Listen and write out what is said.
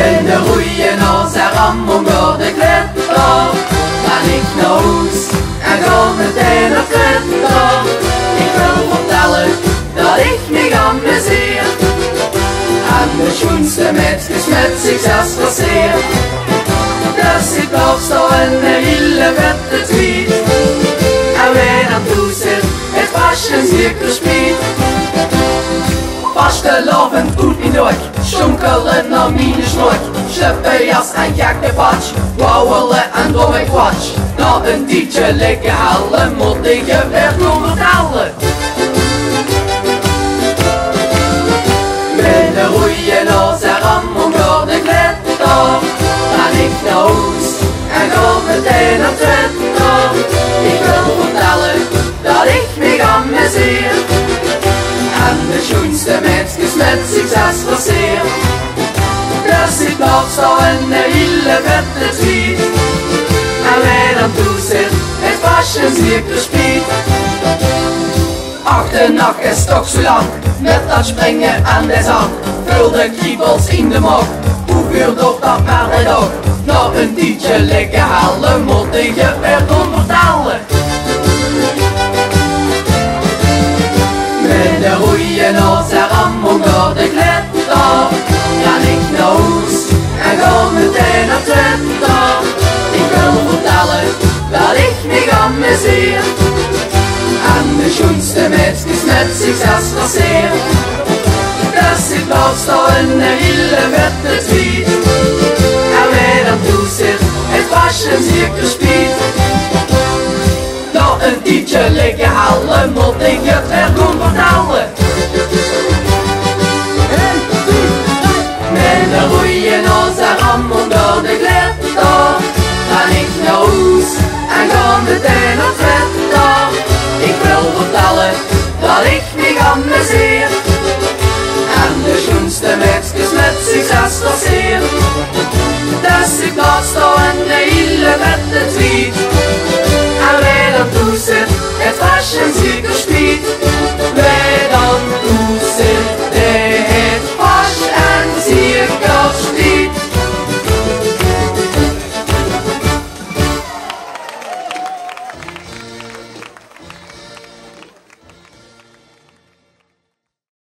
Met de roeien als er Ramon door de kletter. Ga ik naar huis en ga meteen naar kletter. Ik wil vertellen dat ik me amuseer. En de schoonste meisjes met succes verseer. Dus ik blijf staan in de hele vette tweet. En wij naartoe zit, het fashion zeker speed. Vaste lovend goed in de wijk, schonkelen naar mine snoek. Slippe jas en gekke patch, wauwelen en domme kwatsch. Na een tijdje lekker halen, moet ik je weer komen vertellen. Met de roeien als er Ramon door de kletter. Ga ik naar huis en ga meteen naar Twitter. Ik wil vertellen dat ik me amuseer. En de schoonste meisjes met succes verseer. Dus ik blijf staan in de hele vette tweet. En wij dan toe zit, het fashion zeker speed. Ach, de nacht is toch zo lang, met dat springen en de zang. Vul de kriebels in de mok, hoe vuur door dat maar de dag. Na een tijdje lekker halen, moet ik je weer kon vertellen. Met de roeien als er Ramon door de kletter. Ga ik naar huis en ga meteen naar Twitter. Ik wil vertellen dat ik me amuseer. En de schoonste meisjes met succes verseer. Dus ik blijf staan in de hele vette tweet. En wij dan toe zit, het fashion zeker speed. Na een tijdje lekker halen, moet ik het weer kon vertellen. Met de roeien als er Ramon door de kletter. Ga ik naar huis en ga meteen naar Twitter. Ik wil vertellen dat ik me amuseer. En de schoonste meisjes met succes verseer. Dus ik blijf staan in de hele vette tweet. En wij dan toe zit, het fashion zeker speed.